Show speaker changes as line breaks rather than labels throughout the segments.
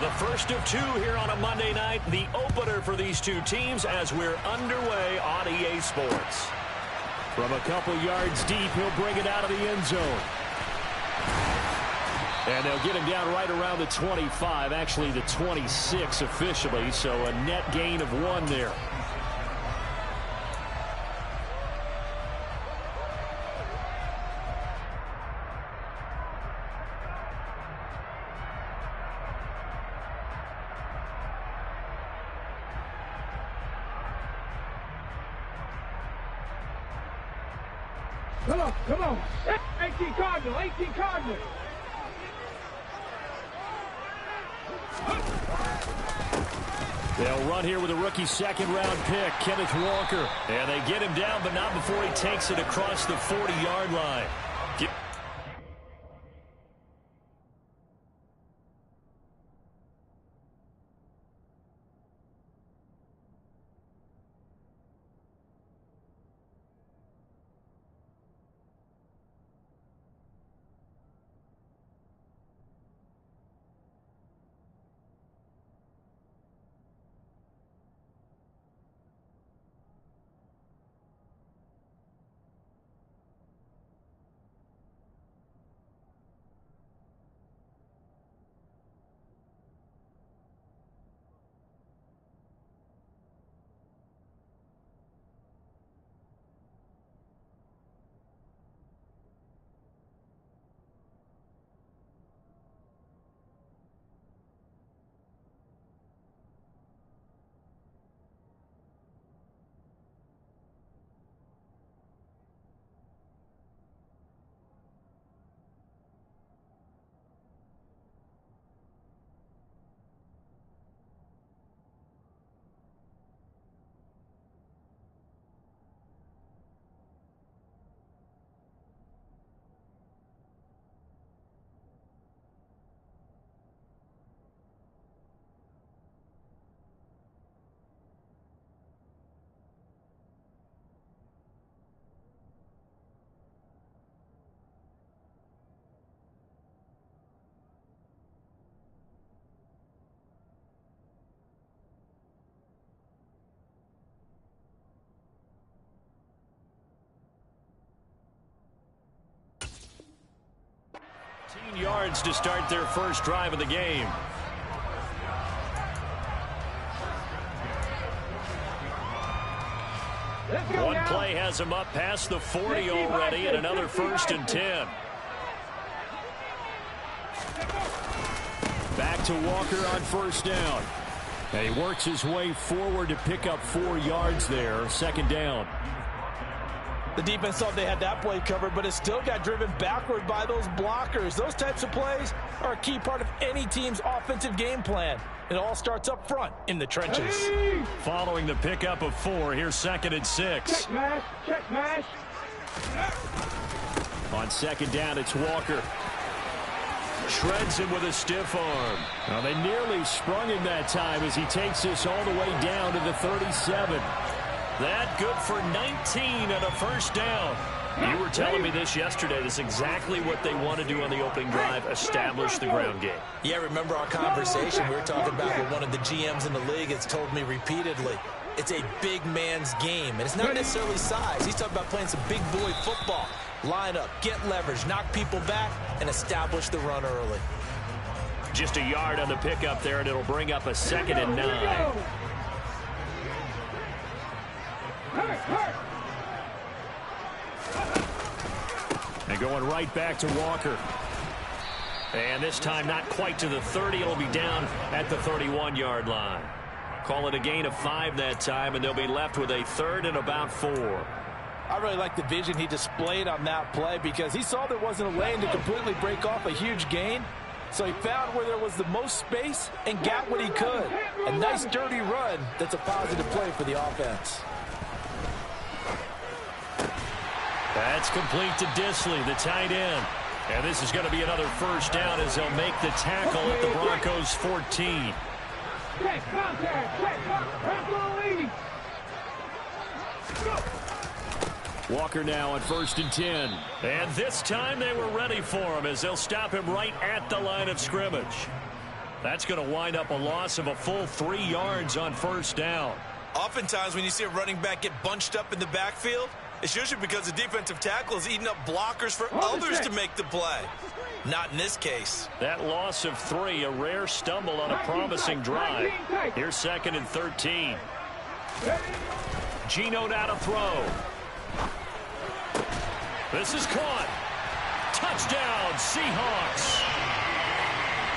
The first of two here on a Monday night, the opener for these two teams as we're underway on EA Sports. From a couple yards deep, he'll bring it out of the end zone. And they'll get him down right around the 25, actually the 26 officially, so a net gain of 1 there.
Come on. 18 Cardinal, 18 Cardinal.
They'll run here with a rookie second-round pick, Kenneth Walker. And they get him down, but not before he takes it across the 40-yard line. Yards to start their first drive of the game. One play has him up past the 40 already, and another 1st and 10. Back to Walker on 1st down. And he works his way forward to pick up 4 yards there, 2nd down.
The defense thought they had that play covered, but it still got driven backward by those blockers. Those types of plays are a key part of any team's offensive game plan. It all starts up front in the trenches.
Following the pickup of 4, here's 2nd and 6.
Check mash, check mash.
On 2nd down, it's Walker. Shreds him with a stiff arm. Well, they nearly sprung him that time as he takes this all the way down to the 37. That good for 19 and a 1st down. You were telling me this yesterday. This is exactly what they want to do on the opening drive, establish the ground game.
Yeah, remember our conversation we were talking about with one of the GMs in the league has told me repeatedly. It's a big man's game, and it's not necessarily size. He's talking about playing some big boy football. Line up, get leverage, knock people back, and establish the run early.
Just a yard on the pickup there, and it'll bring up a 2nd and 9. And going right back to Walker. And this time not quite to the 30. It'll be down at the 31-yard line. Call it a gain of 5 that time, and they'll be left with a 3rd and about 4.
I really like the vision he displayed on that play because he saw there wasn't a lane to completely break off a huge gain. So he found where there was the most space and got what he could. A nice, dirty run that's a positive play for the offense.
That's complete to Disley, the tight end. And this is going to be another 1st down as they'll make the tackle at the Broncos' 14. Walker now on 1st and 10. And this time they were ready for him as they'll stop him right at the line of scrimmage. That's going to wind up a loss of a full 3 yards on first down.
Oftentimes when you see a running back get bunched up in the backfield, it's usually because the defensive tackle is eating up blockers for others to make the play. Not in this case.
That loss of 3, a rare stumble on a promising drive. Here's 2nd and 13. Geno now to throw. This is caught. Touchdown, Seahawks.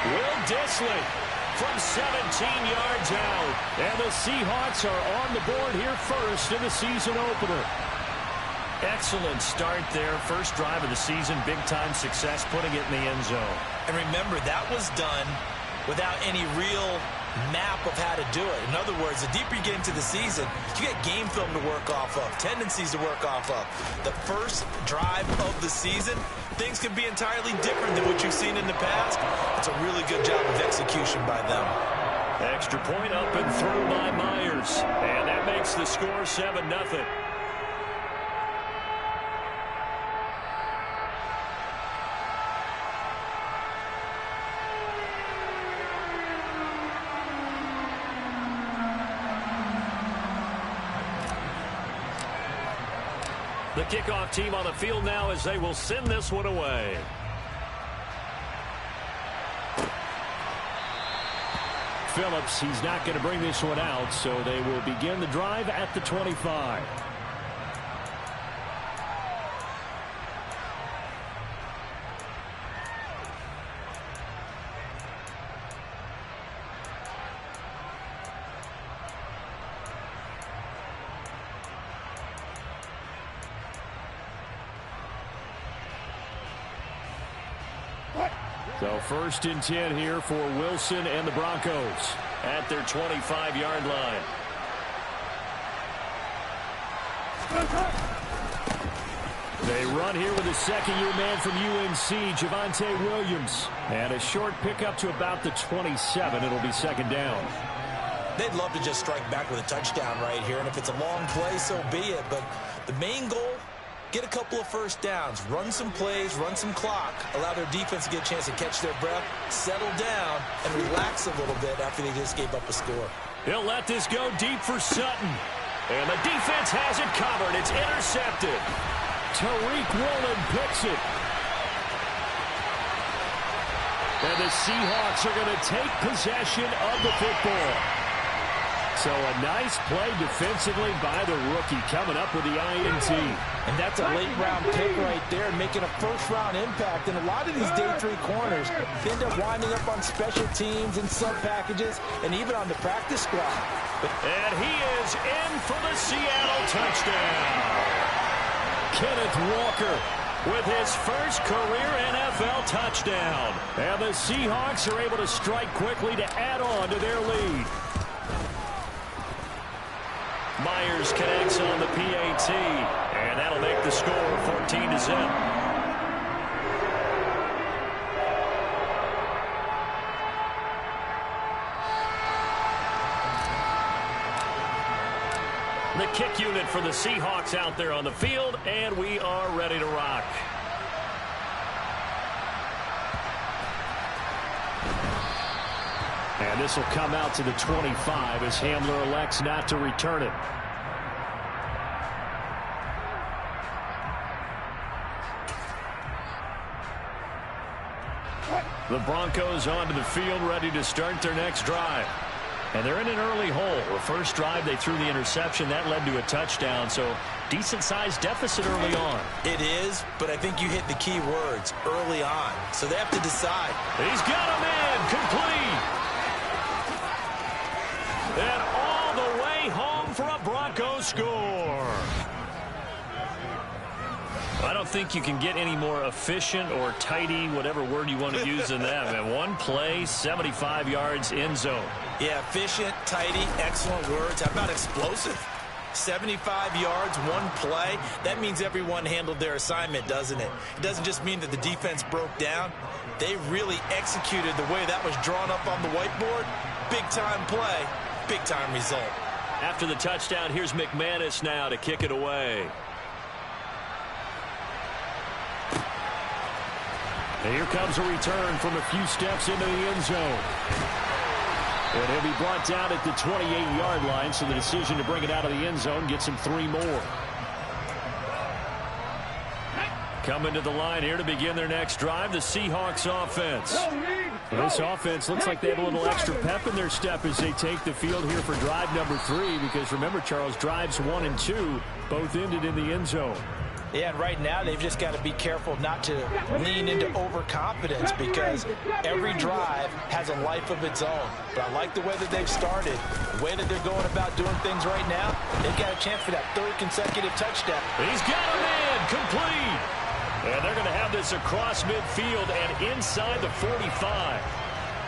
Will Dissly from 17 yards out. And the Seahawks are on the board here first in the season opener. Excellent start there. First drive of the season. Big-time success putting it in the end zone.
And remember, that was done without any real map of how to do it. In other words, the deeper you get into the season, you get game film to work off of, tendencies to work off of. The first drive of the season, things can be entirely different than what you've seen in the past. It's a really good job of execution by them.
Extra point up and through by Myers. And that makes the score 7-0. The kickoff team on the field now as they will send this one away. Phillips, he's not going to bring this one out, so they will begin the drive at the 25. So 1st and 10 here for Wilson and the Broncos at their 25-yard line. They run here with a second-year man from UNC, Javonte Williams. And a short pickup to about the 27. It'll be 2nd down.
They'd love to just strike back with a touchdown right here. And if it's a long play, so be it. But the main goal, get a couple of first downs, run some plays, run some clock, allow their defense to get a chance to catch their breath, settle down, and relax a little bit after they just gave up a score.
He'll let this go deep for Sutton. And the defense has it covered. It's intercepted. Tariq Woolen picks it. And the Seahawks are going to take possession of the football. So a nice play defensively by the rookie coming up with the INT.
And that's a late-round pick right there, making a first-round impact. And a lot of these day 3 corners end up winding up on special teams and sub-packages and even on the practice squad.
And he is in for the Seattle touchdown. Kenneth Walker with his first career NFL touchdown. And the Seahawks are able to strike quickly to add on to their lead. Myers connects on the PAT, and that'll make the score 14-0. The kick unit for the Seahawks out there on the field, and we are ready to rock. And this will come out to the 25 as Hamler elects not to return it. The Broncos onto the field ready to start their next drive. And they're in an early hole. The first drive, they threw the interception. That led to a touchdown, so decent-sized deficit early on.
It is, but I think you hit the key words, early on. So they have to decide.
He's got him in, complete. And all the way home for a Broncos score. I don't think you can get any more efficient or tidy, whatever word you want to use than that. And one play, 75 yards in zone.
Yeah, efficient, tidy, excellent words. How about explosive? 75 yards, one play. That means everyone handled their assignment, doesn't it? It doesn't just mean that the defense broke down. They really executed the way that was drawn up on the whiteboard. Big-time play, big-time result.
After the touchdown, here's McManus now to kick it away. And here comes a return from a few steps into the end zone. And he'll be brought down at the 28-yard line, so the decision to bring it out of the end zone gets him 3 more. Coming to the line here to begin their next drive, the Seahawks offense. Well, this offense looks like they have a little extra pep in their step as they take the field here for drive number 3, because remember, Charles, drives 1 and 2 both ended in the end zone.
Yeah, and right now they've just got to be careful not to lean into overconfidence, because every drive has a life of its own. But I like the way that they've started, the way that they're going about doing things right now. They've got a chance for that 3rd consecutive touchdown.
He's got him in, complete. And they're going to have this across midfield and inside the 45.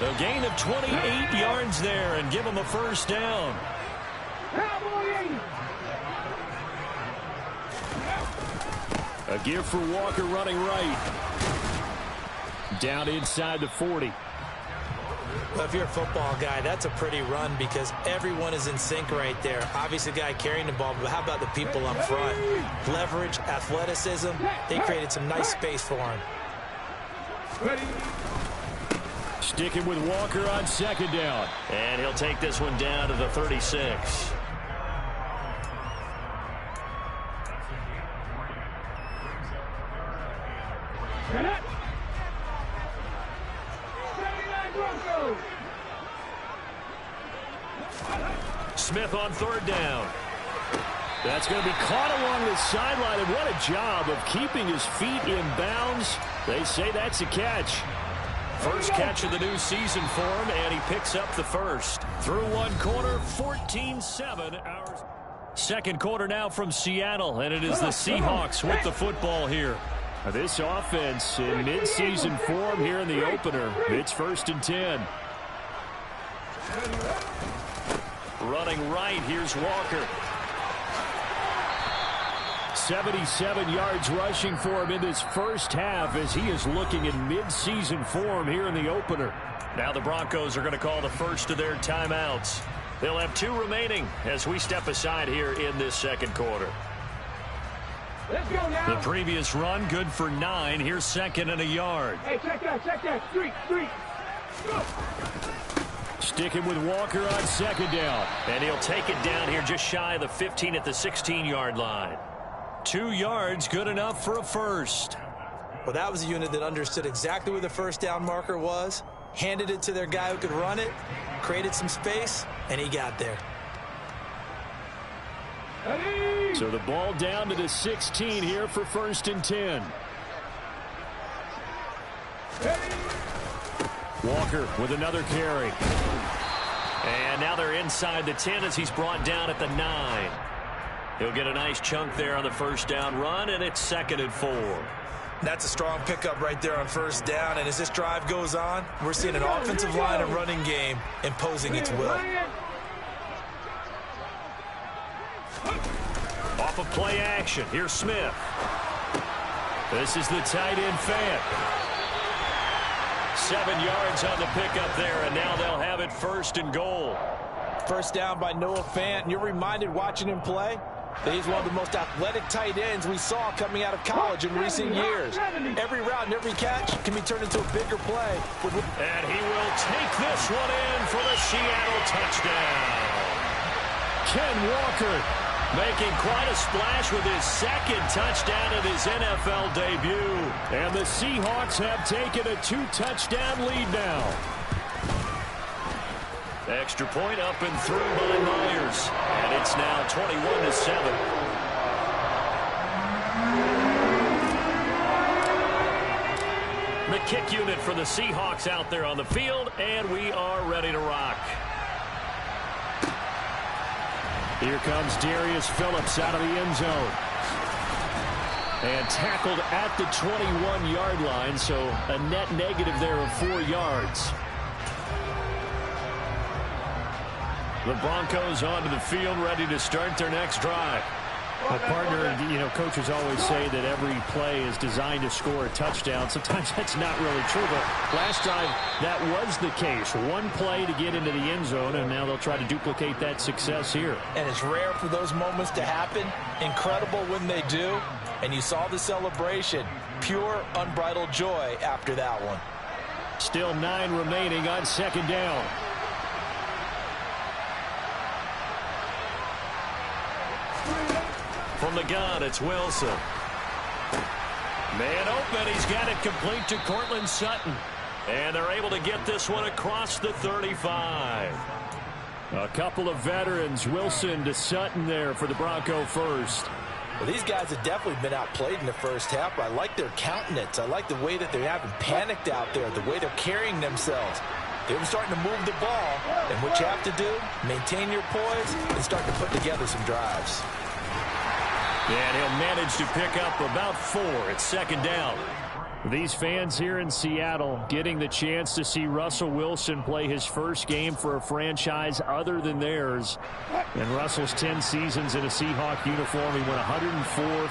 A gain of 28 yards there and give them a first down. A give for Walker running right. Down inside the 40.
Well, if you're a football guy, that's a pretty run, because everyone is in sync right there. Obviously, the guy carrying the ball, but how about the people up front? Leverage, athleticism, they created some nice space for him.
Sticking with Walker on 2nd down. And he'll take this one down to the 36. Smith on 3rd down. That's going to be caught along the sideline, and what a job of keeping his feet in bounds. They say that's a catch. First catch of the new season for him, and he picks up the first. Through 1 quarter, 14-7. Ours. 2nd quarter now from Seattle, and it is the Seahawks with the football here. This offense in mid-season form here in the opener. It's 1st and 10. Running right, here's Walker. 77 yards rushing for him in this first half, as he is looking in mid-season form here in the opener. Now the Broncos are going to call the first of their timeouts. They'll have 2 remaining as we step aside here in this 2nd quarter.
Let's go now.
The previous run good for 9. Here's 2nd and a yard.
Hey, check that. Street. Go.
Sticking with Walker on 2nd down. And he'll take it down here just shy of the 15 at the 16-yard line. 2 yards, good enough for a first.
Well, that was a unit that understood exactly where the first down marker was, handed it to their guy who could run it, created some space, and he got there.
So the ball down to the 16 here for 1st and 10. Walker with another carry. And now they're inside the 10 as he's brought down at the 9. He'll get a nice chunk there on the first down run, and it's 2nd and 4.
That's a strong pickup right there on first down, and as this drive goes on, we're seeing an offensive line and running game imposing its will.
Off of play action, here's Smith. This is the tight end Fant. 7 yards on the pickup there, and now they'll have it 1st and goal.
First down by Noah Fant, and you're reminded watching him play that he's one of the most athletic tight ends we saw coming out of college in recent years. Every route and every catch can be turned into a bigger play.
And he will take this one in for the Seattle touchdown. Ken Walker making quite a splash with his 2nd touchdown of his NFL debut. And the Seahawks have taken a 2-touchdown lead now. Extra point up and through by Myers. And it's now 21-7. The kick unit for the Seahawks out there on the field, and we are ready to rock. Here comes Darius Phillips out of the end zone. And tackled at the 21-yard line, so a net negative there of 4 yards. The Broncos onto the field, ready to start their next drive. My partner, coaches always say that every play is designed to score a touchdown. Sometimes that's not really true, but last time that was the case. One play to get into the end zone, and now they'll try to duplicate that success here.
And it's rare for those moments to happen. Incredible when they do. And you saw the celebration. Pure, unbridled joy after that one.
Still 9 remaining on second down. From the gun, it's Wilson. Man open, he's got it complete to Cortland Sutton. And they're able to get this one across the 35. A couple of veterans, Wilson to Sutton there for the Bronco first.
Well, these guys have definitely been outplayed in the first half. I like their countenance. I like the way that they haven't panicked out there, the way they're carrying themselves. They're starting to move the ball, and what you have to do, maintain your poise and start to put together some drives.
And he'll manage to pick up about 4 at second down. These fans here in Seattle getting the chance to see Russell Wilson play his first game for a franchise other than theirs. In Russell's 10 seasons in a Seahawk uniform, he went 104,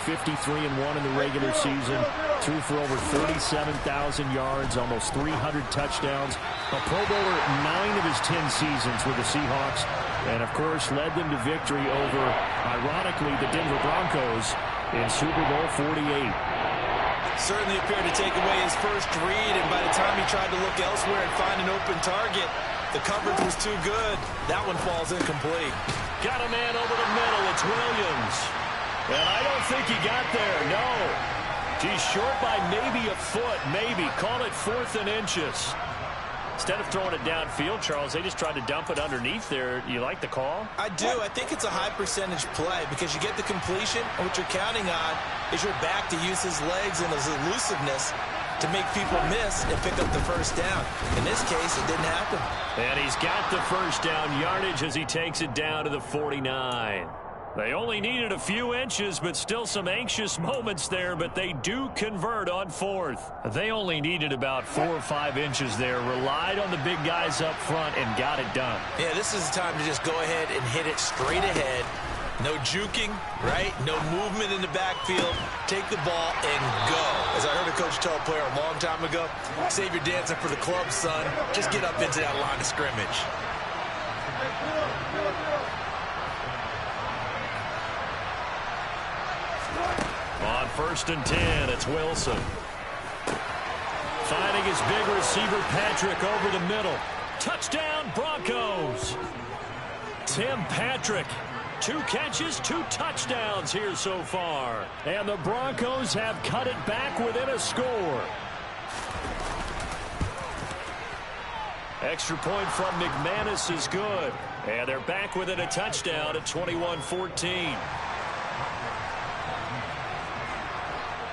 53-1 in the regular season, threw for over 37,000 yards, almost 300 touchdowns. A Pro Bowler 9 of his 10 seasons with the Seahawks, and of course led them to victory over, ironically, the Denver Broncos in Super Bowl 48.
Certainly appeared to take away his first read, and by the time he tried to look elsewhere and find an open target, the coverage was too good. That one falls incomplete.
Got a man over the middle. It's Williams. And I don't think he got there, no. He's short by maybe a foot, maybe. Call it 4th and inches. Instead of throwing it downfield, Charles, they just tried to dump it underneath there. You like the call?
I do. I think it's a high percentage play because you get the completion, and what you're counting on is your back to use his legs and his elusiveness to make people miss and pick up the first down. In this case, it didn't happen.
And he's got the first down yardage as he takes it down to the 49. They only needed a few inches, but still some anxious moments there, but they do convert on 4th. They only needed about 4 or 5 inches there, relied on the big guys up front, and got it done.
Yeah, this is the time to just go ahead and hit it straight ahead. No juking, right? No movement in the backfield. Take the ball and go. As I heard a coach tell a player a long time ago, save your dancing for the club, son. Just get up into that line of scrimmage.
On 1st and 10, it's Wilson. Finding his big receiver, Patrick, over the middle. Touchdown, Broncos. Tim Patrick, 2 catches, 2 touchdowns here so far. And the Broncos have cut it back within a score. Extra point from McManus is good. And they're back within a touchdown at 21-14.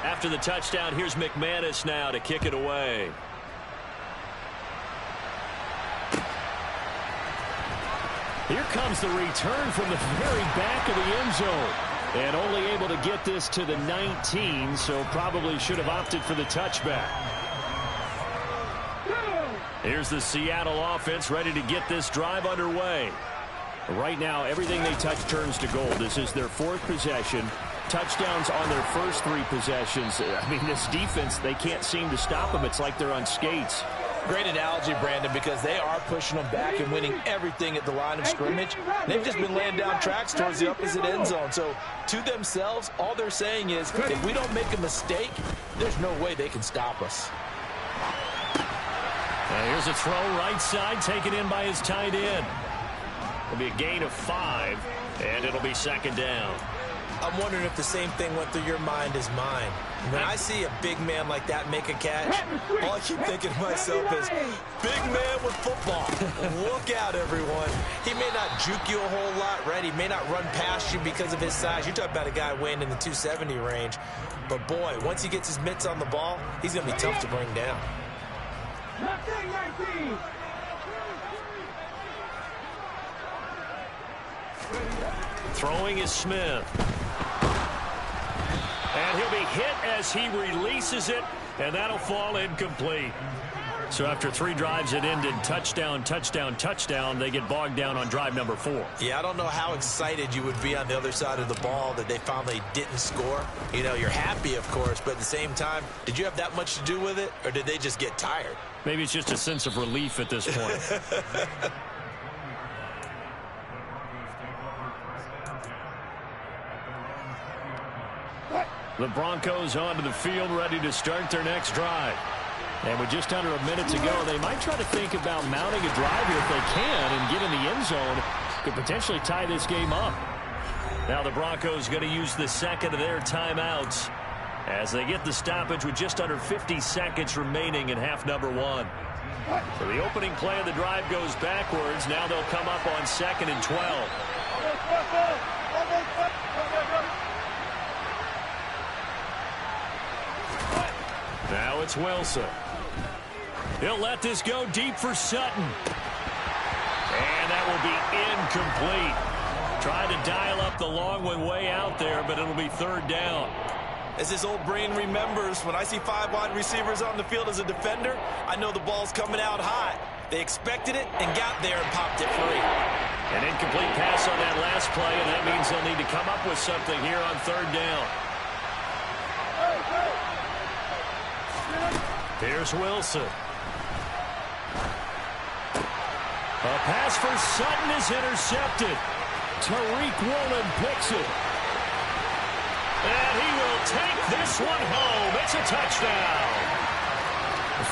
After the touchdown, here's McManus now to kick it away. Here comes the return from the very back of the end zone. And only able to get this to the 19, so probably should have opted for the touchback. Here's the Seattle offense ready to get this drive underway. Right now, everything they touch turns to gold. This is their 4th possession. Touchdowns on their first 3 possessions. I mean, this defense, they can't seem to stop them. It's like they're on skates.
Great analogy, Brandon, because they are pushing them back and winning everything at the line of scrimmage. They've just been laying down tracks towards the opposite end zone. So, to themselves, all they're saying is, if we don't make a mistake, there's no way they can stop us.
Here's a throw right side, taken in by his tight end. It'll be a gain of 5, and it'll be second down.
I'm wondering if the same thing went through your mind as mine. When I see a big man like that make a catch, all I keep thinking to myself is, big man with football. Look out, everyone. He may not juke you a whole lot, right? He may not run past you because of his size. You're talking about a guy weighing in the 270 range. But, boy, once he gets his mitts on the ball, he's going to be tough to bring down.
19.
Throwing is Smith. And he'll be hit as he releases it, and that'll fall incomplete. So after 3 drives that ended touchdown, touchdown, touchdown, they get bogged down on drive number 4.
Yeah, I don't know how excited you would be on the other side of the ball that they finally didn't score. You know, you're happy, of course, but at the same time, did you have that much to do with it, or did they just get tired?
Maybe it's just a sense of relief at this point. The Broncos onto the field, ready to start their next drive. And with just under a minute to go, they might try to think about mounting a drive here if they can and get in the end zone. Could potentially tie this game up. Now the Broncos going to use the second of their timeouts as they get the stoppage with just under 50 seconds remaining in half number one. So the opening play of the drive goes backwards. Now they'll come up on 2nd and 12. Now it's Wilson. He'll let this go deep for Sutton. And that will be incomplete. Tried to dial up the long one way out there, but it'll be 3rd down.
As his old brain remembers, when I see 5 wide receivers on the field as a defender, I know the ball's coming out high. They expected it and got there and popped it free.
An incomplete pass on that last play, and that means they'll need to come up with something here on 3rd down. Here's Wilson. A pass for Sutton is intercepted. Tariq Woolen picks it. And he will take this one home. It's a touchdown.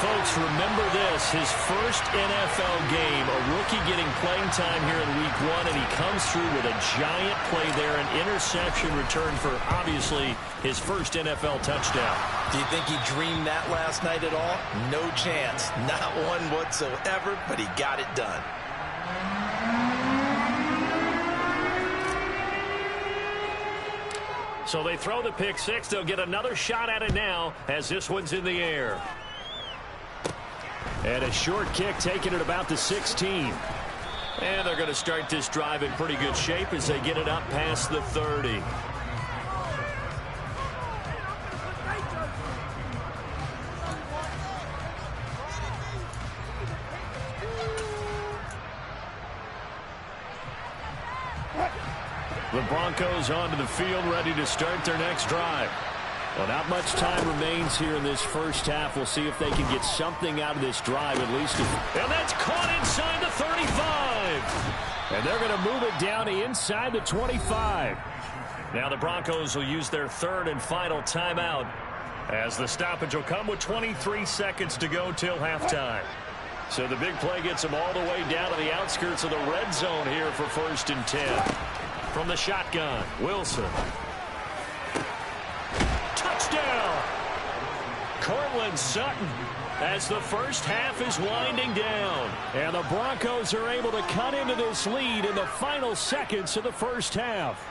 Folks, remember this, his first NFL game, a rookie getting playing time here in week 1, and he comes through with a giant play there, an interception return for, obviously, his first NFL touchdown.
Do you think he dreamed that last night at all? No chance. Not one whatsoever, but he got it done.
So they throw the pick six. They'll get another shot at it now as this one's in the air. And a short kick taken at about the 16. And they're going to start this drive in pretty good shape as they get it up past the 30. The Broncos onto the field, ready to start their next drive. Well, not much time remains here in this first half. We'll see if they can get something out of this drive, at least. And that's caught inside the 35. And they're going to move it down to inside the 25. Now the Broncos will use their 3rd and final timeout as the stoppage will come with 23 seconds to go till halftime. So the big play gets them all the way down to the outskirts of the red zone here for 1st and 10. From the shotgun, Wilson. Touchdown! Cortland Sutton as the first half is winding down. And the Broncos are able to cut into this lead in the final seconds of the first half.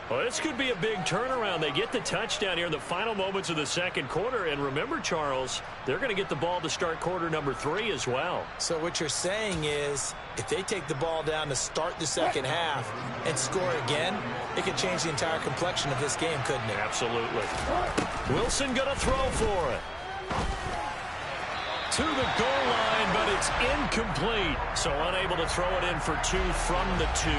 Well, this could be a big turnaround. They get the touchdown here in the final moments of the second quarter. And remember, Charles, they're going to get the ball to start quarter number 3 as well.
So what you're saying is if they take the ball down to start the second half and score again, it could change the entire complexion of this game, couldn't it?
Absolutely. Wilson going to throw for it. To the goal line, but it's incomplete. So unable to throw it in for 2 from the 2.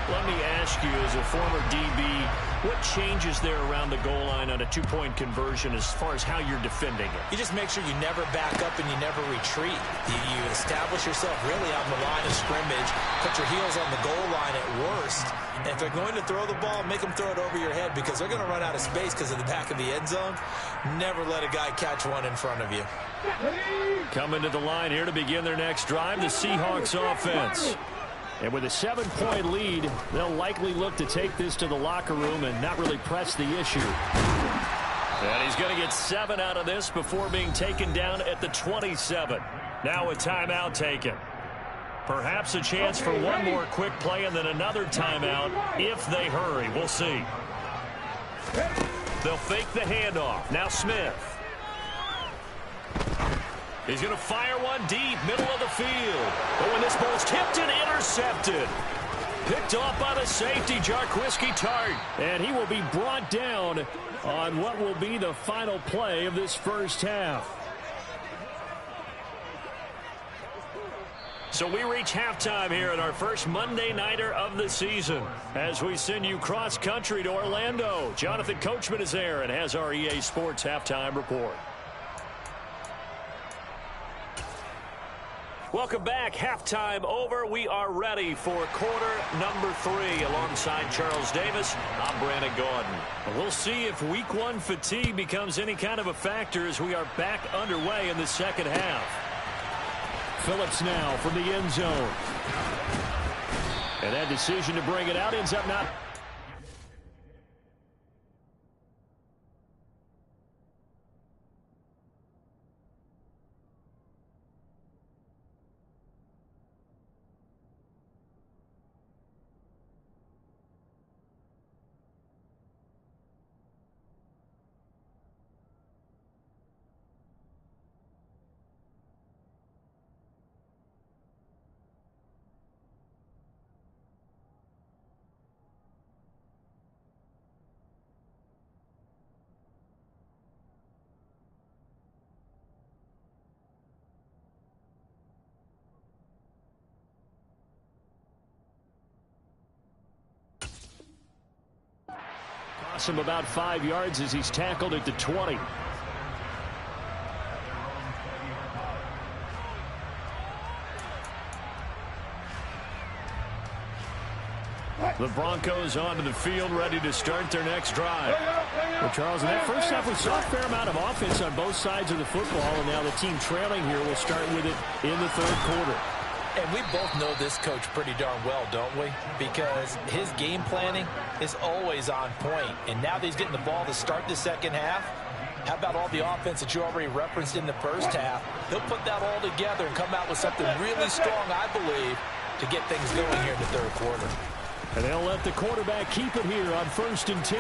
Let me ask you, as a former DB, what changes there around the goal line on a 2-point conversion as far as how you're defending it?
You just make sure you never back up and you never retreat. You establish yourself really on the line of scrimmage, put your heels on the goal line at worst. And if they're going to throw the ball, make them throw it over your head because they're going to run out of space because of the back of the end zone. Never let a guy catch one in front of you.
Coming to the line here to begin their next drive, the Seahawks offense. And with a 7-point lead, they'll likely look to take this to the locker room and not really press the issue. And he's going to get 7 out of this before being taken down at the 27. Now a timeout taken. Perhaps a chance for one more quick play and then another timeout if they hurry. We'll see. They'll fake the handoff. Now Smith. He's going to fire one deep, middle of the field. But when this ball's tipped and intercepted. Picked off by the safety, Jarquiski Tart. And he will be brought down on what will be the final play of this first half. So we reach halftime here at our first Monday Nighter of the season as we send you cross-country to Orlando. Jonathan Coachman is there and has our EA Sports halftime report. Welcome back. Halftime over. We are ready for quarter number 3. Alongside Charles Davis, I'm Brandon Gordon. We'll see if week 1 fatigue becomes any kind of a factor as we are back underway in the second half. Phillips now from the end zone. And that decision to bring it out ends up not... Costs him about 5 yards as he's tackled at the 20. The Broncos onto the field, ready to start their next drive. Well, Charles, in that first half, we saw a fair amount of offense on both sides of the football, and now the team trailing here will start with it in the third quarter.
And we both know this coach pretty darn well, don't we? Because his game planning is always on point. And now that he's getting the ball to start the second half, how about all the offense that you already referenced in the first half? He'll put that all together and come out with something really strong, I believe, to get things going here in the third quarter.
And they'll let the quarterback keep it here on 1st and 10.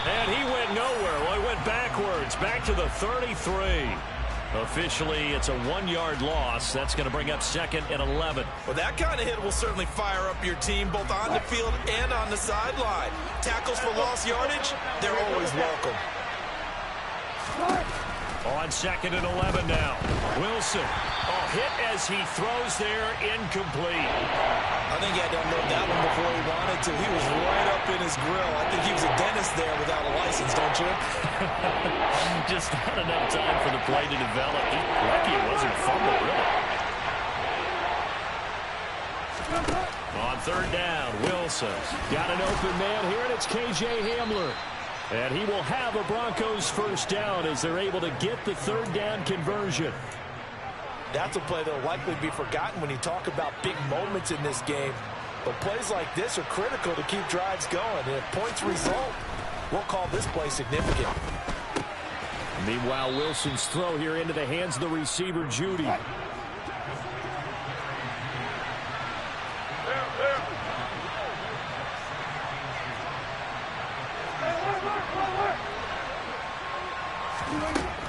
And he went nowhere. Well, he went backwards, back to the 33. Officially, it's a 1-yard loss. That's going to bring up 2nd and 11.
Well, that kind of hit will certainly fire up your team both on the field and on the sideline. Tackles for lost yardage, they're always welcome.
On 2nd and 11 now. Wilson. Oh, hit as he throws there, incomplete.
I think he had to unload that one before he wanted to. He was right up in his grill. I think he was a dentist there without a license, don't you?
Just not enough time for the play to develop. Lucky it wasn't a fumble, really. On 3rd down, Wilson. Got an open man here, and it's K.J. Hamler. And he will have a Broncos first down as they're able to get the 3rd down conversion.
That's a play that will likely be forgotten when you talk about big moments in this game. But plays like this are critical to keep drives going. And if points result, we'll call this play significant.
Meanwhile, Wilson's throw here into the hands of the receiver, Judy.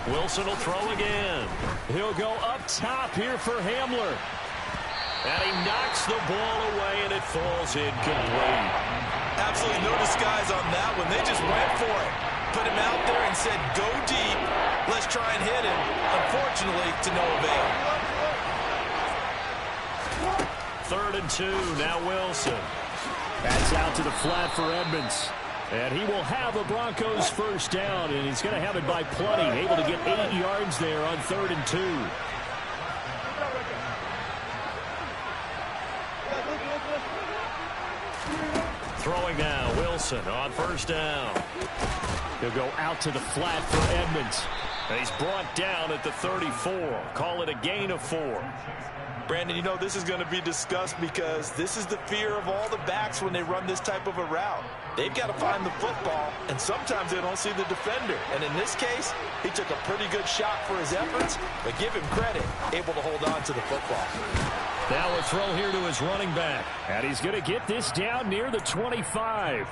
Wilson will throw again. He'll go up top here for Hamler. And he knocks the ball away, and it falls incomplete.
Absolutely no disguise on that one. They just went for it. Put him out there and said, go deep. Let's try and hit him. Unfortunately, to no avail.
3rd and 2, now Wilson. That's out to the flat for Edmonds. And he will have a Broncos first down, and he's going to have it by plenty. Able to get 8 yards there on 3rd and 2. Throwing now, Wilson on 1st down. He'll go out to the flat for Edmonds. And he's brought down at the 34. Call it a gain of 4.
Brandon, you know this is going to be discussed because this is the fear of all the backs when they run this type of a route. They've got to find the football, and sometimes they don't see the defender. And in this case, he took a pretty good shot for his efforts, but give him credit, able to hold on to the football.
Now a throw here to his running back. And he's going to get this down near the 25.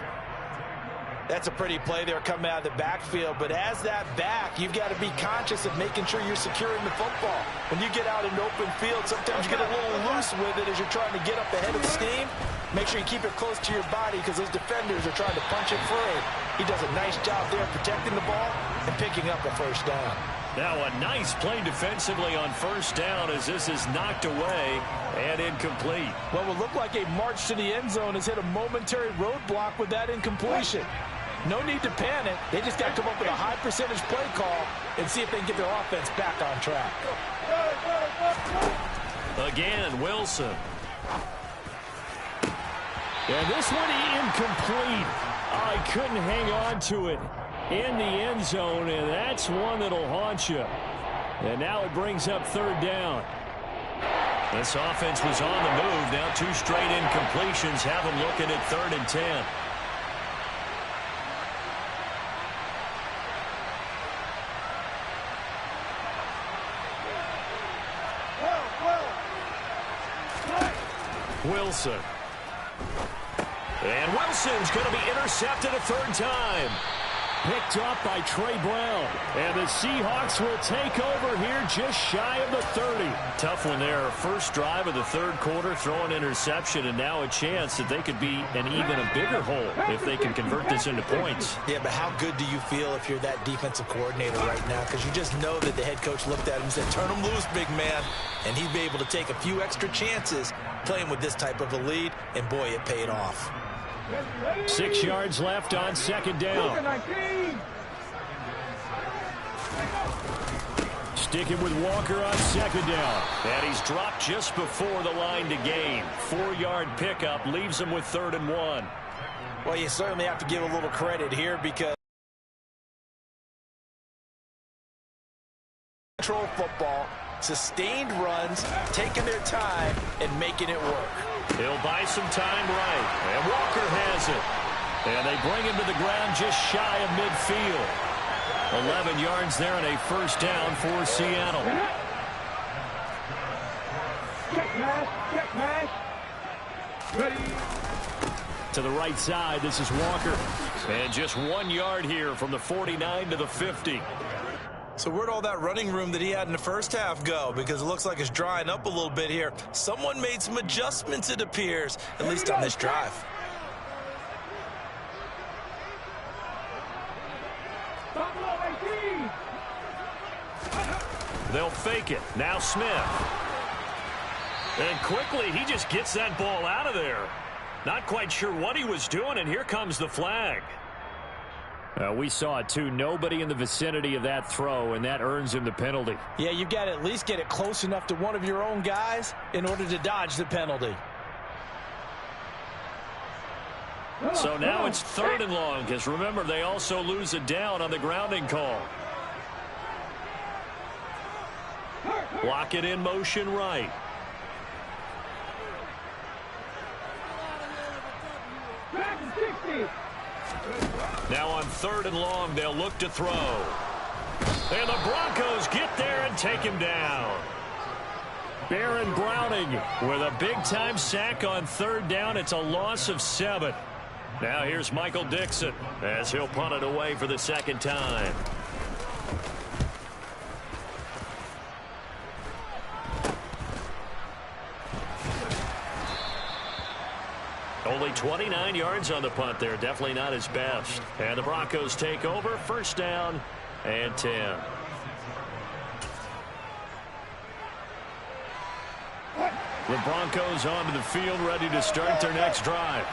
That's a pretty play there coming out of the backfield, but as that back, you've got to be conscious of making sure you're securing the football. When you get out in open field, sometimes you get a little loose with it as you're trying to get up ahead of steam. Make sure you keep it close to your body because those defenders are trying to punch it free. He does a nice job there protecting the ball and picking up a first down.
Now a nice play defensively on 1st down as this is knocked away and incomplete.
What will look like a march to the end zone has hit a momentary roadblock with that incompletion. No need to panic. They just got to come up with a high percentage play call and see if they can get their offense back on track.
Again, Wilson. And this one incomplete. Oh, he couldn't hang on to it in the end zone, and that's one that'll haunt you. And now it brings up third down. This offense was on the move. Now 2 straight incompletions have them looking at 3rd and 10. Wilson. And Wilson's going to be intercepted a 3rd time. Picked up by Trey Brown. And the Seahawks will take over here just shy of the 30. Tough one there. First drive of the 3rd quarter, throw an interception, and now a chance that they could be an even a bigger hole if they can convert this into points.
Yeah, but how good do you feel if you're that defensive coordinator right now? Because you just know that the head coach looked at him and said, turn him loose, big man. And he'd be able to take a few extra chances playing with this type of a lead, and boy, it paid off.
6 yards left on 2nd down. Sticking with Walker on 2nd down. And he's dropped just before the line to gain. 4-yard pickup leaves him with 3rd and 1.
Well, you certainly have to give a little credit here because control football, sustained runs, taking their time, and making it work.
He'll buy some time right. And Walker has it. And they bring him to the ground just shy of midfield. 11 yards there and a 1st down for Seattle.
Check pass. Ready.
To the right side, this is Walker. And just 1 yard here from the 49 to the 50.
So where'd all that running room that he had in the first half go? Because it looks like it's drying up a little bit here. Someone made some adjustments, it appears, at least on this drive.
They'll fake it. Now Smith. And quickly, he just gets that ball out of there. Not quite sure what he was doing, and here comes the flag. We saw it, too. Nobody in the vicinity of that throw, and that earns him the penalty.
Yeah, you've got to at least get it close enough to one of your own guys in order to dodge the penalty.
So now it's 3rd and long, because remember, they also lose a down on the grounding call. Block it in motion right. Now on 3rd and long, they'll look to throw. And the Broncos get there and take him down. Baron Browning with a big-time sack on 3rd down. It's a loss of 7. Now here's Michael Dixon as he'll punt it away for the 2nd time. Only 29 yards on the punt there. Definitely not his best. And the Broncos take over. 1st down and 10. The Broncos onto the field, ready to start their next drive.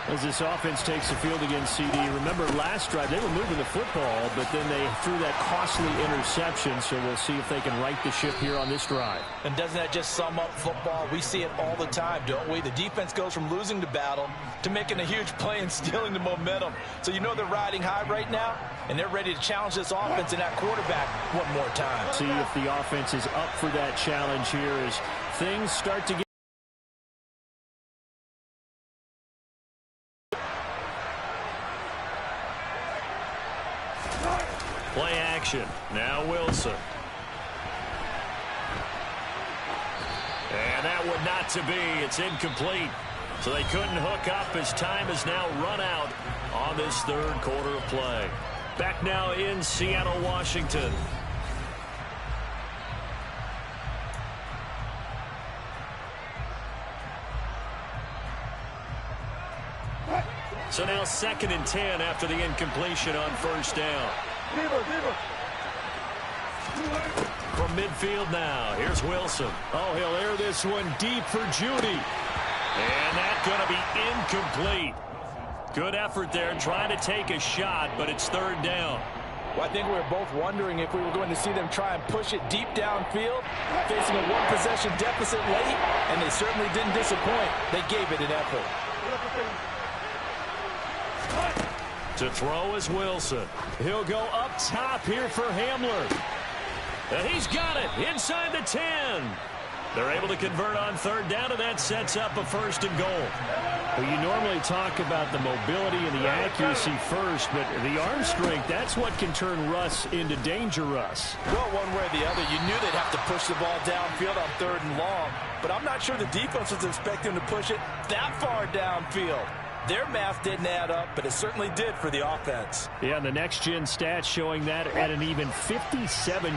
As this offense takes the field against CD. Remember last drive, they were moving the football, but then they threw that costly interception, so we'll see if they can right the ship here on this drive.
And doesn't that just sum up football? We see it all the time, don't we? The defense goes from losing the battle to making a huge play and stealing the momentum. So you know they're riding high right now, and they're ready to challenge this offense and that quarterback one more time.
See if the offense is up for that challenge here as things start to get. Play action. Now Wilson. And that would not to be. It's incomplete. So they couldn't hook up as time has now run out on this 3rd quarter of play. Back now in Seattle, Washington. So now 2nd and 10 after the incompletion on 1st down. From midfield now, here's Wilson. Oh, he'll air this one deep for Judy. And that's going to be incomplete. Good effort there, trying to take a shot, but it's third down.
Well, I think we were both wondering if we were going to see them try and push it deep downfield, facing a one-possession deficit late, and they certainly didn't disappoint. They gave it an effort.
To throw is Wilson. He'll go up top here for Hamler. And he's got it inside the 10. They're able to convert on third down, and that sets up a first and goal. Well, you normally talk about the mobility and the accuracy first, but the arm strength, that's what can turn Russ into danger Russ.
Well, one way or the other, you knew they'd have to push the ball downfield on third and long, but I'm not sure the defense was expecting to push it that far downfield. Their math didn't add up, but it certainly did for the offense.
Yeah, and the next-gen stats showing that at an even 57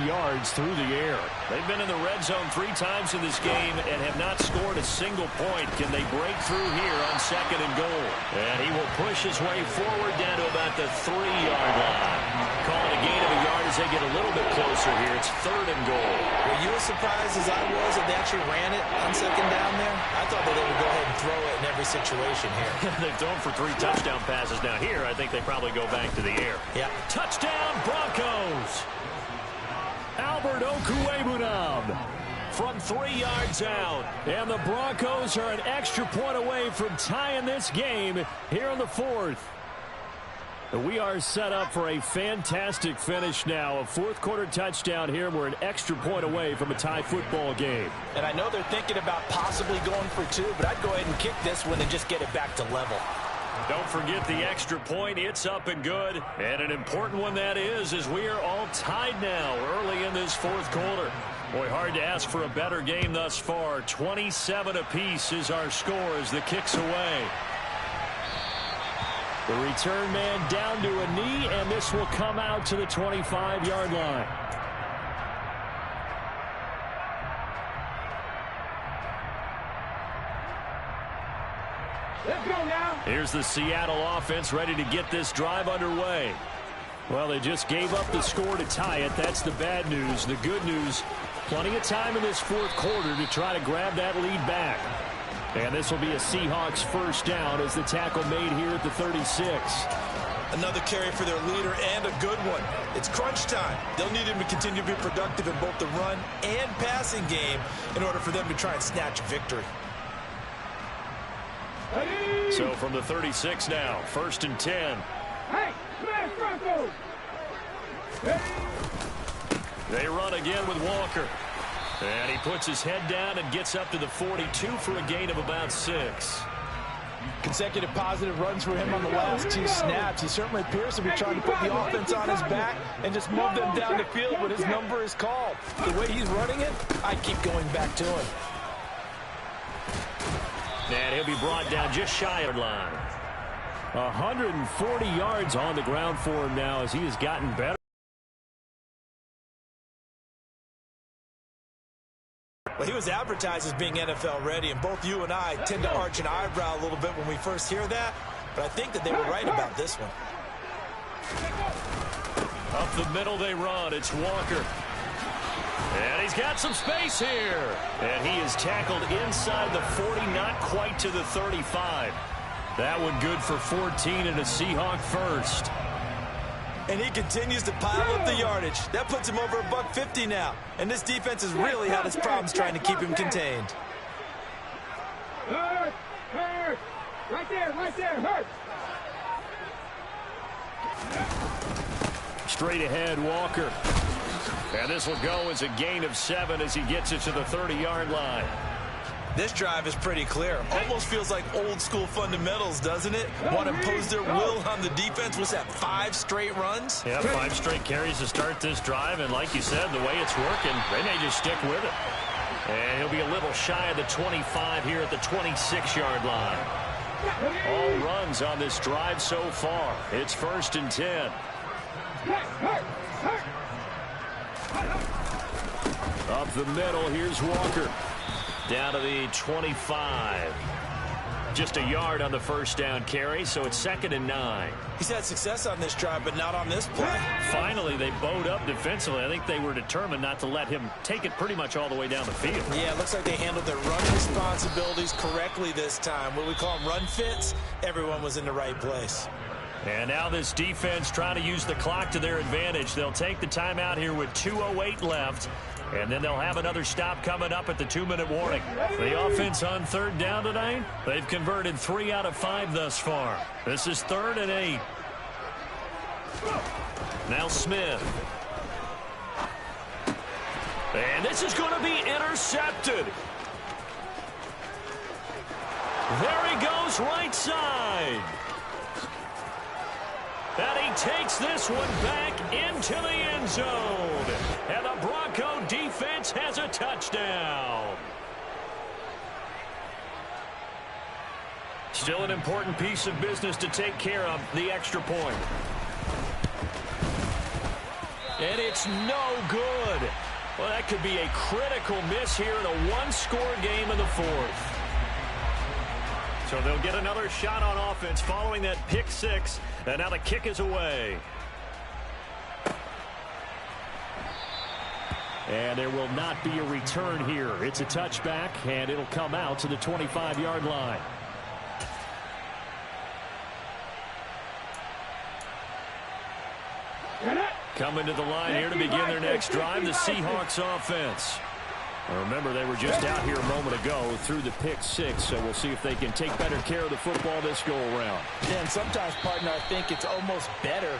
yards through the air. They've been in the red zone 3 times in this game and have not scored a single point. Can they break through here on second and goal? And he will push his way forward down to about the 3-yard line. Calling a gain of a yard as they get a little bit closer here. It's third and goal.
Were you as surprised as I was that they actually ran it on second down there? I thought that they would go ahead and throw it in every situation here.
They've thrown for 3 touchdown passes. Now here, I think they probably go back to the air.
Yeah.
Touchdown, Broncos! Albert Okwuegbunam from 3 yards out. And the Broncos are an extra point away from tying this game here in the 4th. We are set up for a fantastic finish now. A fourth-quarter touchdown here. We're an extra point away from a tie football game.
And I know they're thinking about possibly going for 2, but I'd go ahead and kick this one and just get it back to level.
Don't forget the extra point. It's up and good. And an important one that is, as we are all tied now early in this fourth quarter. Boy, hard to ask for a better game thus far. 27 apiece is our score as the kick's away. The return man down to a knee, and this will come out to the 25-yard line.
Let's go now.
Here's the Seattle offense ready to get this drive underway. Well, they just gave up the score to tie it. That's the bad news. The good news, plenty of time in this fourth quarter to try to grab that lead back. And this will be a Seahawks first down as the tackle made here at the 36.
Another carry for their leader and a good one. It's crunch time. They'll need him to continue to be productive in both the run and passing game in order for them to try and snatch a victory.
So from the 36 now, first and 10.
Hey, smash Broncos!
They run again with Walker. And he puts his head down and gets up to the 42 for a gain of about 6.
Consecutive positive runs for him on the last 2 snaps. He certainly appears to be trying to put the offense on his back and just move them down the field when his number is called. The way he's running it, I keep going back to him.
And he'll be brought down just shy of the line. 140 yards on the ground for him now as he has gotten better.
Well, he was advertised as being NFL ready, and both you and I tend to arch an eyebrow a little bit when we first hear that, but I think that they were right about this one.
Up the middle they run. It's Walker. And he's got some space here. And he is tackled inside the 40, not quite to the 35. That one good for 14 and a Seahawk first.
And he continues to pile up the yardage. That puts him over $150 now. And this defense has really had its problems trying to keep him contained.
Hurt! Hurt! Right there, hurt!
Straight ahead, Walker. And this will go as a gain of 7 as he gets it to the 30-yard line.
This drive is pretty clear. Almost feels like old-school fundamentals, doesn't it? Want to impose their will on the defense. Was that 5 straight runs?
Yeah, 5 straight carries to start this drive. And like you said, the way it's working, they may just stick with it. And he'll be a little shy of the 25 here at the 26-yard line. All runs on this drive so far. It's first and 10. Up the middle, here's Walker. Down to the 25. Just a yard on the first down carry, so it's 2nd and 9.
He's had success on this drive, but not on this play.
Finally, they bowed up defensively. I think they were determined not to let him take it pretty much all the way down the field.
Yeah, it looks like they handled their run responsibilities correctly this time. What we call them run fits, everyone was in the right place.
And now this defense trying to use the clock to their advantage. They'll take the timeout here with 2:08 left. And then they'll have another stop coming up at the 2-minute warning. The offense on 3rd down tonight, they've converted 3 out of 5 thus far. This is 3rd and 8. Now Smith. And this is going to be intercepted. There he goes, right side. And he takes this one back into the end zone. And the Bronco defense has a touchdown. Still an important piece of business to take care of, the extra point. And it's no good. Well, that could be a critical miss here in a one-score game in the 4th. So they'll get another shot on offense following that pick 6. And now the kick is away. And there will not be a return here. It's a touchback, and it'll come out to the 25-yard line. Coming to the line here to begin their next drive, the Seahawks offense. Remember, they were just out here a moment ago through the pick 6, so we'll see if they can take better care of the football this go-around.
Yeah, and sometimes, partner, I think it's almost better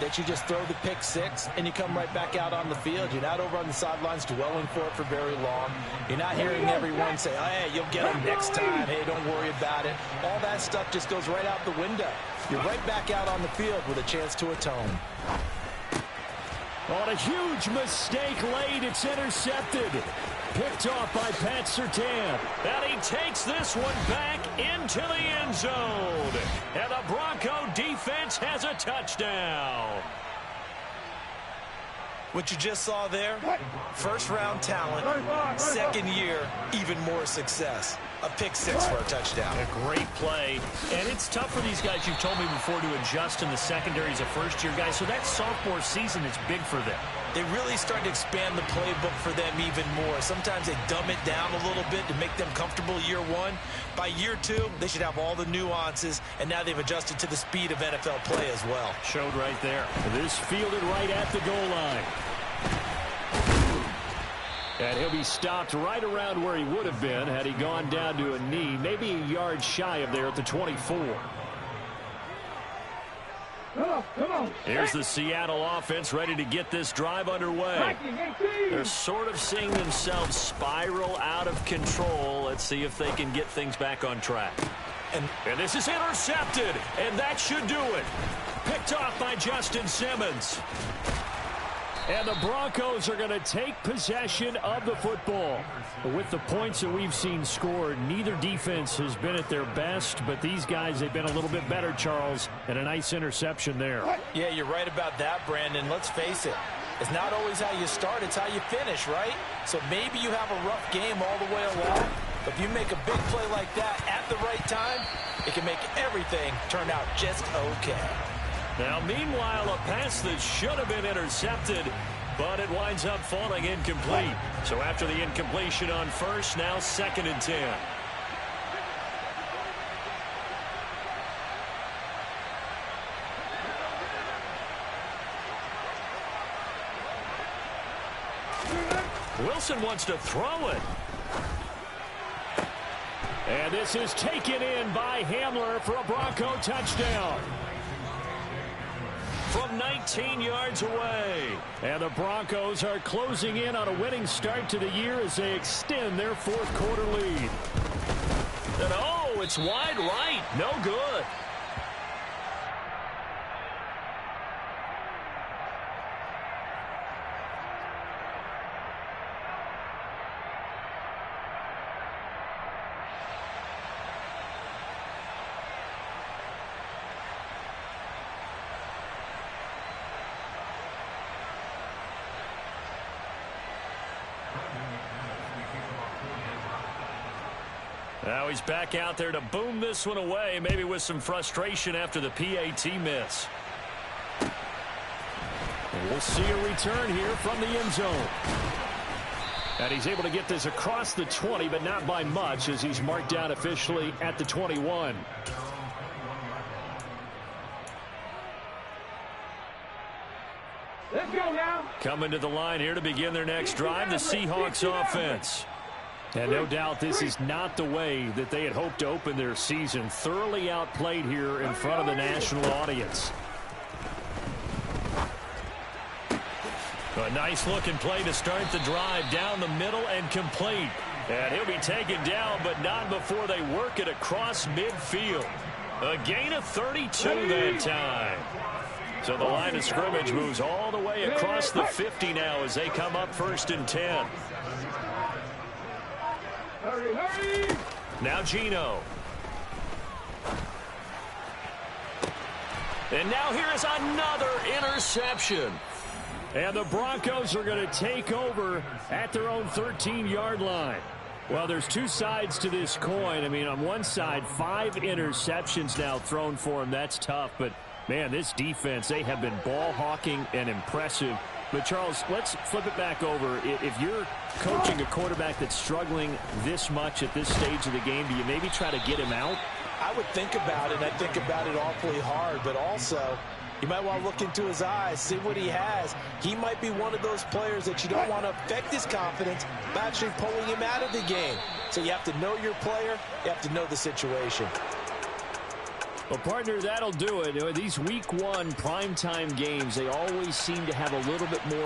that you just throw the pick 6 and you come right back out on the field. You're not over on the sidelines dwelling for it for very long. You're not hearing everyone say, oh, hey, you'll get them next time. Hey, don't worry about it. All that stuff just goes right out the window. You're right back out on the field with a chance to atone.
On a huge mistake late, it's intercepted. Picked off by Pat Surtain. And he takes this one back into the end zone. And the Bronco defense has a touchdown.
What you just saw there, first-round talent, second year, even more success. A pick 6 for a touchdown.
A great play. And it's tough for these guys, you've told me before, to adjust in the secondary as a first-year guy. So that sophomore season is big for them.
They really start to expand the playbook for them even more. Sometimes they dumb it down a little bit to make them comfortable year 1. By year 2, they should have all the nuances, and now they've adjusted to the speed of NFL play as well.
Showed right there. This fielded right at the goal line. And he'll be stopped right around where he would have been had he gone down to a knee, maybe a yard shy of there at the 24.
Come on.
Here's the Seattle offense ready to get this drive underway. They're sort of seeing themselves spiral out of control. Let's see if they can get things back on track. And this is intercepted, and that should do it. Picked off by Justin Simmons. And the Broncos are going to take possession of the football. With the points that we've seen scored, neither defense has been at their best, but these guys, they've been a little bit better, Charles, and a nice interception there.
Yeah, you're right about that, Brandon. Let's face it. It's not always how you start, it's how you finish, right? So maybe you have a rough game all the way along, but if you make a big play like that at the right time, it can make everything turn out just okay.
Now, meanwhile, a pass that should have been intercepted, but it winds up falling incomplete. So after the incompletion on first, now 2nd and 10. Wilson wants to throw it. And this is taken in by Hamler for a Bronco touchdown. From 19 yards away. And the Broncos are closing in on a winning start to the year as they extend their 4th quarter lead. And oh, it's wide right. No good. Now he's back out there to boom this one away, maybe with some frustration after the PAT miss. And we'll see a return here from the end zone. And he's able to get this across the 20, but not by much, as he's marked down officially at the 21.
Let's go now.
Coming to the line here to begin their next drive, the Seahawks offense. And no doubt this is not the way that they had hoped to open their season. Thoroughly outplayed here in front of the national audience. A nice looking play to start the drive down the middle and complete. And he'll be taken down, but not before they work it across midfield. A gain of 32 that time. So the line of scrimmage moves all the way across the 50 now as they come up 1st and 10.
Hurry, hurry.
Now Gino. And now here is another interception. And the Broncos are going to take over at their own 13-yard line. Well, there's two sides to this coin. I mean, on one side, 5 interceptions now thrown for him. That's tough. But, man, this defense, they have been ball hawking and impressive. But, Charles, let's flip it back over. If you're coaching a quarterback that's struggling this much at this stage of the game, do you maybe try to get him out?
I would think about it. I think about it awfully hard. But also, you might want to look into his eyes, see what he has. He might be one of those players that you don't want to affect his confidence by actually pulling him out of the game. So you have to know your player. You have to know the situation.
Well, partner, that'll do it. These week 1 primetime games, they always seem to have a little bit more